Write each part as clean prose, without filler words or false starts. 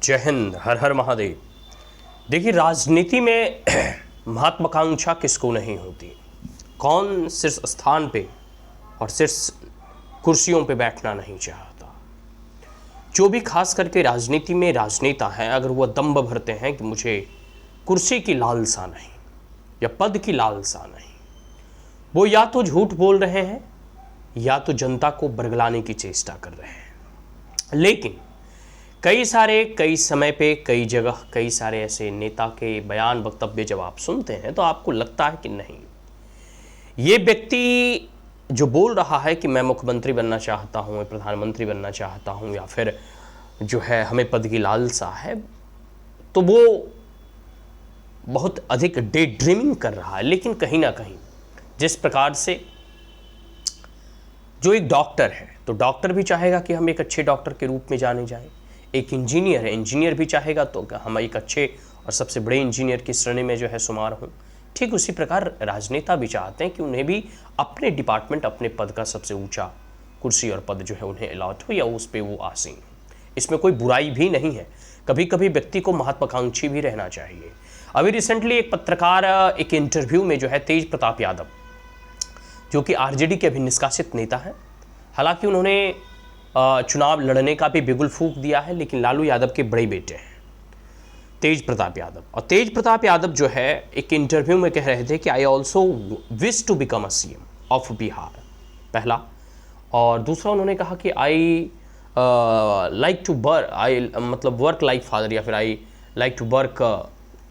जय हिंद, हर हर महादेव। देखिए, राजनीति में महत्वाकांक्षा किसको नहीं होती। कौन शीर्ष स्थान पे और शीर्ष कुर्सियों पे बैठना नहीं चाहता। जो भी खास करके राजनीति में राजनेता हैं, अगर वह दम्भ भरते हैं कि मुझे कुर्सी की लालसा नहीं या पद की लालसा नहीं, वो या तो झूठ बोल रहे हैं या तो जनता को बरगलाने की चेष्टा कर रहे हैं। लेकिन कई समय पे कई जगह कई सारे ऐसे नेता के बयान वक्तव्य जब आप सुनते हैं तो आपको लगता है कि नहीं, ये व्यक्ति जो बोल रहा है कि मैं मुख्यमंत्री बनना चाहता हूँ, प्रधानमंत्री बनना चाहता हूँ, या फिर जो है हमें पद की लालसा है, तो वो बहुत अधिक डे ड्रीमिंग कर रहा है। लेकिन कहीं ना कहीं जिस प्रकार से जो एक डॉक्टर है, तो डॉक्टर भी चाहेगा कि हम एक अच्छे डॉक्टर के रूप में जाने जाएं। एक इंजीनियर है, इंजीनियर भी चाहेगा तो हम एक अच्छे और सबसे बड़े इंजीनियर की श्रेणी में जो है शुमार हों। ठीक उसी प्रकार राजनेता भी चाहते हैं कि उन्हें भी अपने डिपार्टमेंट, अपने पद का सबसे ऊंचा कुर्सी और पद जो है उन्हें अलॉट हो या उस पर वो आसीन हो। इसमें कोई बुराई भी नहीं है। कभी कभी व्यक्ति को महत्वाकांक्षी भी रहना चाहिए। अभी रिसेंटली एक पत्रकार एक इंटरव्यू में जो है तेज प्रताप यादव, जो कि आरजेडी के अभी निष्कासित नेता हैं, हालांकि उन्होंने चुनाव लड़ने का भी बिगुल फूंक दिया है, लेकिन लालू यादव के बड़े बेटे हैं तेज प्रताप यादव। और तेज प्रताप यादव जो है एक इंटरव्यू में कह रहे थे कि I also wish to become a C M of Bihar, पहला। और दूसरा उन्होंने कहा कि I like to work like father, या फिर I like to work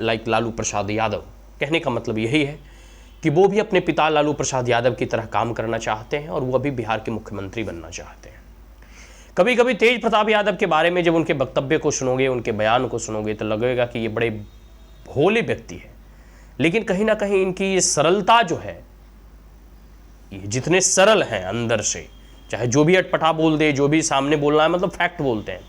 like Lalu Prasad Yadav. कहने का मतलब यही है कि वो भी अपने पिता लालू प्रसाद यादव की तरह काम करना चाहते हैं और वो अभी बिहार के मुख्यमंत्री बनना चाहते हैं। कभी कभी तेज प्रताप यादव के बारे में जब उनके वक्तव्य को सुनोगे, उनके बयान को सुनोगे, तो लगेगा कि ये बड़े भोले व्यक्ति हैं। लेकिन कहीं ना कहीं इनकी ये सरलता जो है, ये जितने सरल हैं अंदर से, चाहे जो भी अटपटा बोल दे, जो भी सामने बोलना है मतलब फैक्ट बोलते हैं,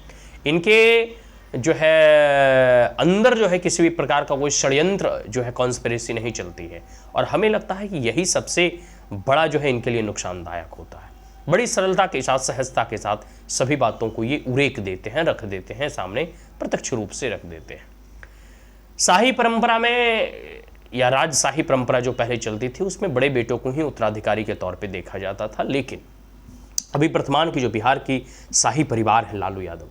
इनके जो है अंदर जो है किसी भी प्रकार का कोई षड्यंत्र जो है कॉन्स्पिरेसी नहीं चलती है। और हमें लगता है कि यही सबसे बड़ा जो है इनके लिए नुकसानदायक होता है। बड़ी सरलता के साथ, सहजता के साथ सभी बातों को ये उरेक देते हैं, रख देते हैं सामने, प्रत्यक्ष रूप से रख देते हैं। शाही परंपरा में या राजशाही परंपरा जो पहले चलती थी, उसमें बड़े बेटों को ही उत्तराधिकारी के तौर पे देखा जाता था। लेकिन अभी वर्तमान की जो बिहार की शाही परिवार है लालू यादव,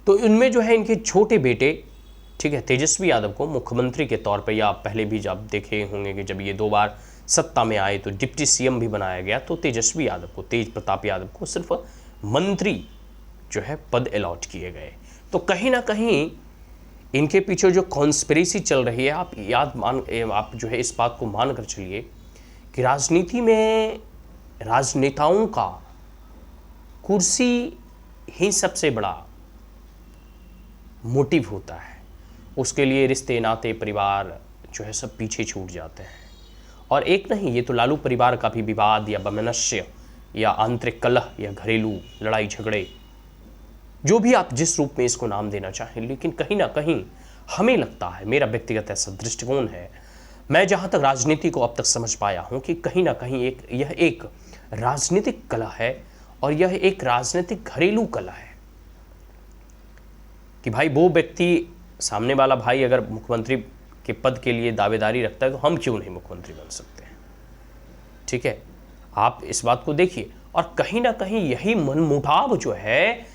तो इनमें जो है इनके छोटे बेटे, ठीक है, तेजस्वी यादव को मुख्यमंत्री के तौर पे, या पहले भी जब देखे होंगे कि जब ये 2 बार सत्ता में आए तो डिप्टी सीएम भी बनाया गया, तो तेजस्वी यादव को, तेज प्रताप यादव को सिर्फ मंत्री जो है पद अलॉट किए गए। तो कहीं ना कहीं इनके पीछे जो कॉन्स्पिरेसी चल रही है, आप जो है इस बात को मान कर चलिए कि राजनीति में राजनेताओं का कुर्सी ही सबसे बड़ा मोटिव होता है। उसके लिए रिश्ते, नाते, परिवार जो है सब पीछे छूट जाते हैं। और एक नहीं, ये तो लालू परिवार का भी विवाद या वैमनस्य या आंतरिक कलह या घरेलू लड़ाई झगड़े, जो भी आप जिस रूप में इसको नाम देना चाहें, लेकिन कहीं ना कहीं हमें लगता है, मेरा व्यक्तिगत ऐसा दृष्टिकोण है, मैं जहाँ तक राजनीति को अब तक समझ पाया हूँ, कि कहीं ना कहीं यह एक राजनीतिक कला है और यह एक राजनीतिक घरेलू कला है कि भाई वो व्यक्ति, सामने वाला भाई अगर मुख्यमंत्री के पद के लिए दावेदारी रखता है तो हम क्यों नहीं मुख्यमंत्री बन सकते हैं। ठीक है, आप इस बात को देखिए। और कहीं ना कहीं यही मनमुटाव जो है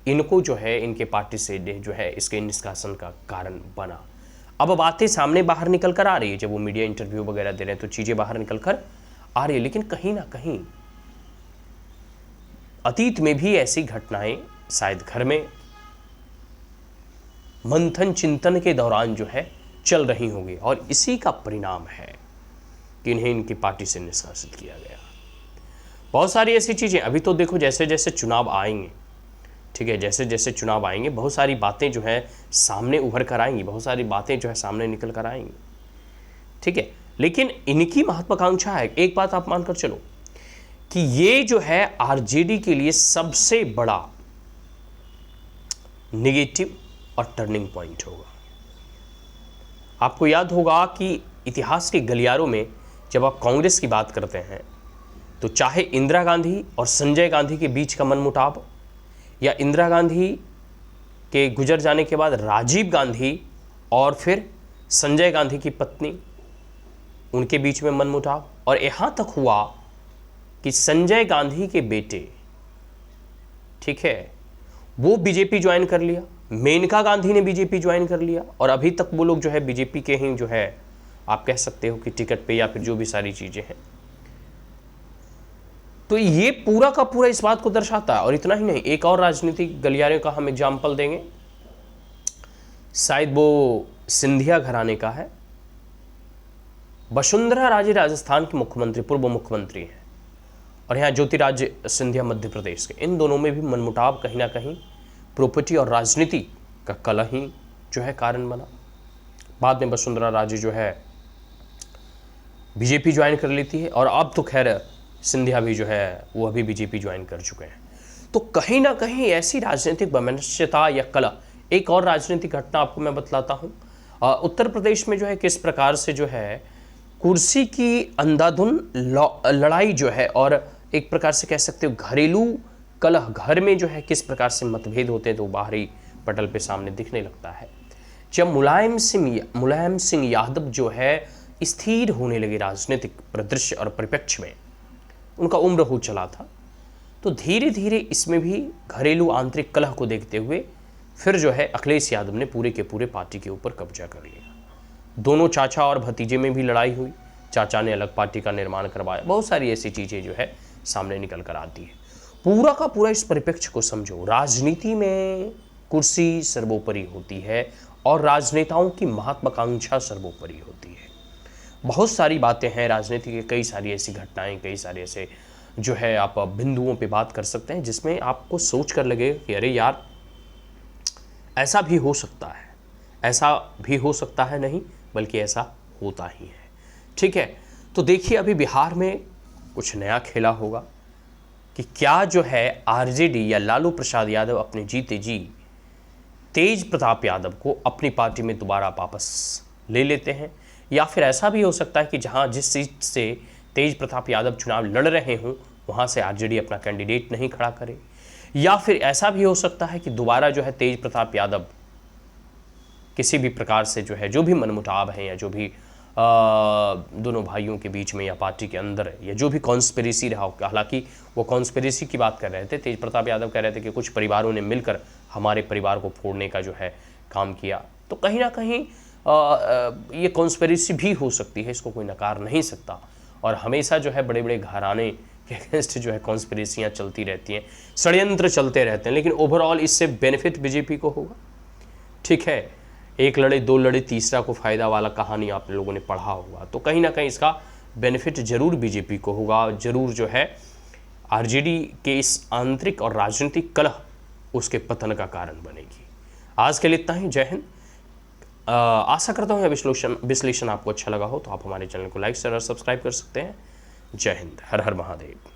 इनको जो है इनके पार्टी से जो है इसके निष्कासन का कारण बना। अब बातें सामने बाहर निकल कर आ रही है, जब वो मीडिया इंटरव्यू वगैरह दे रहे हैं तो चीज़ें बाहर निकल कर आ रही है। लेकिन कहीं ना कहीं अतीत में भी ऐसी घटनाएं शायद घर में मंथन चिंतन के दौरान जो है चल रही होंगी, और इसी का परिणाम है कि इन्हें इनकी पार्टी से निष्कासित किया गया। बहुत सारी ऐसी चीज़ें, अभी तो देखो जैसे जैसे चुनाव आएंगे, ठीक है, जैसे जैसे चुनाव आएंगे बहुत सारी बातें जो है सामने उभर कर आएंगी, बहुत सारी बातें जो है सामने निकल कर आएंगी। ठीक है, लेकिन इनकी महत्वाकांक्षा है, एक बात आप मानकर चलो कि ये जो है आरजेडी के लिए सबसे बड़ा नेगेटिव और टर्निंग पॉइंट होगा। आपको याद होगा कि इतिहास के गलियारों में जब आप कांग्रेस की बात करते हैं तो चाहे इंदिरा गांधी और संजय गांधी के बीच का मनमुटाव, या इंदिरा गांधी के गुजर जाने के बाद राजीव गांधी और फिर संजय गांधी की पत्नी, उनके बीच में मनमुटाव, और यहाँ तक हुआ कि संजय गांधी के बेटे, ठीक है, वो बीजेपी ज्वाइन कर लिया, मेनका गांधी ने बीजेपी ज्वाइन कर लिया, और अभी तक वो लोग जो है बीजेपी के ही जो है आप कह सकते हो कि टिकट पे या फिर जो भी सारी चीजें हैं। तो ये पूरा का पूरा इस बात को दर्शाता है। और इतना ही नहीं, एक और राजनीतिक गलियारे का हम एग्जाम्पल देंगे, शायद वो सिंधिया घराने का है। वसुंधरा राजे राजस्थान के मुख्यमंत्री, पूर्व मुख्यमंत्री हैं, और यहाँ ज्योतिरादित्य सिंधिया मध्य प्रदेश के। इन दोनों में भी मनमुटाव कहीं ना कहीं प्रॉपर्टी और राजनीति का कलह ही जो है कारण बना। बाद में वसुंधरा राजे जो है बीजेपी ज्वाइन कर लेती है, और अब तो खैर सिंधिया भी जो है वो अभी बीजेपी ज्वाइन कर चुके हैं। तो कहीं ना कहीं ऐसी राजनीतिक वैमनस्यता या कलह। एक और राजनीतिक घटना आपको मैं बतलाता हूँ। उत्तर प्रदेश में जो है किस प्रकार से जो है कुर्सी की अंधाधुन लड़ाई जो है, और एक प्रकार से कह सकते हो घरेलू कलह, घर में जो है किस प्रकार से मतभेद होते हैं, तो बाहरी पटल पे सामने दिखने लगता है। जब मुलायम सिंह यादव जो है स्थिर होने लगे राजनीतिक परिदृश्य और परिप्रेक्ष्य में, उनका उम्र हो चला था, तो धीरे धीरे इसमें भी घरेलू आंतरिक कलह को देखते हुए फिर जो है अखिलेश यादव ने पूरे के पूरे पार्टी के ऊपर कब्जा कर लिया। दोनों चाचा और भतीजे में भी लड़ाई हुई, चाचा ने अलग पार्टी का निर्माण करवाया, बहुत सारी ऐसी चीज़ें जो है सामने निकल कर आती है। पूरा का पूरा इस परिप्रेक्ष्य को समझो। राजनीति में कुर्सी सर्वोपरि होती है और राजनेताओं की महत्वाकांक्षा सर्वोपरि होती है। बहुत सारी बातें हैं राजनीति के, कई सारी ऐसी घटनाएं, कई सारे ऐसे जो है आप बिंदुओं पे बात कर सकते हैं जिसमें आपको सोच कर लगेगा कि अरे यार ऐसा भी हो सकता है, ऐसा भी हो सकता है, नहीं बल्कि ऐसा होता ही है। ठीक है, तो देखिए अभी बिहार में कुछ नया खेला होगा कि क्या जो है आरजेडी या लालू प्रसाद यादव अपने जीते जी तेज प्रताप यादव को अपनी पार्टी में दोबारा वापस ले लेते हैं, या फिर ऐसा भी हो सकता है कि जहां जिस सीट से तेज प्रताप यादव चुनाव लड़ रहे हों वहां से आरजेडी अपना कैंडिडेट नहीं खड़ा करे, या फिर ऐसा भी हो सकता है कि दोबारा जो है तेज प्रताप यादव किसी भी प्रकार से जो है जो भी मनमुटाव है या जो भी दोनों भाइयों के बीच में या पार्टी के अंदर या जो भी कॉन्स्पिरेसी रहा हो, हालांकि वो कॉन्स्पिरेसी की बात कर रहे थे, तेज प्रताप यादव कह रहे थे कि कुछ परिवारों ने मिलकर हमारे परिवार को फोड़ने का जो है काम किया, तो कहीं ना कहीं ये कॉन्स्पिरेसी भी हो सकती है, इसको कोई नकार नहीं सकता। और हमेशा जो है बड़े बड़े घराने के अगेंस्ट जो है कॉन्स्पिरेसियाँ चलती रहती हैं, षड्यंत्र चलते रहते हैं, लेकिन ओवरऑल इससे बेनिफिट बीजेपी को होगा। ठीक है, एक लड़े दो लड़े तीसरा को फायदा वाला कहानी आप लोगों ने पढ़ा होगा, तो कहीं ना कहीं इसका बेनिफिट जरूर बीजेपी को होगा, जरूर जो है आरजेडी के इस आंतरिक और राजनीतिक कलह उसके पतन का कारण बनेगी। आज के लिए इतना ही, जय हिंद। आशा करता हूँ विश्लेषण आपको अच्छा लगा हो, तो आप हमारे चैनल को लाइक शेयर और सब्सक्राइब कर सकते हैं। जय हिंद, हर हर महादेव।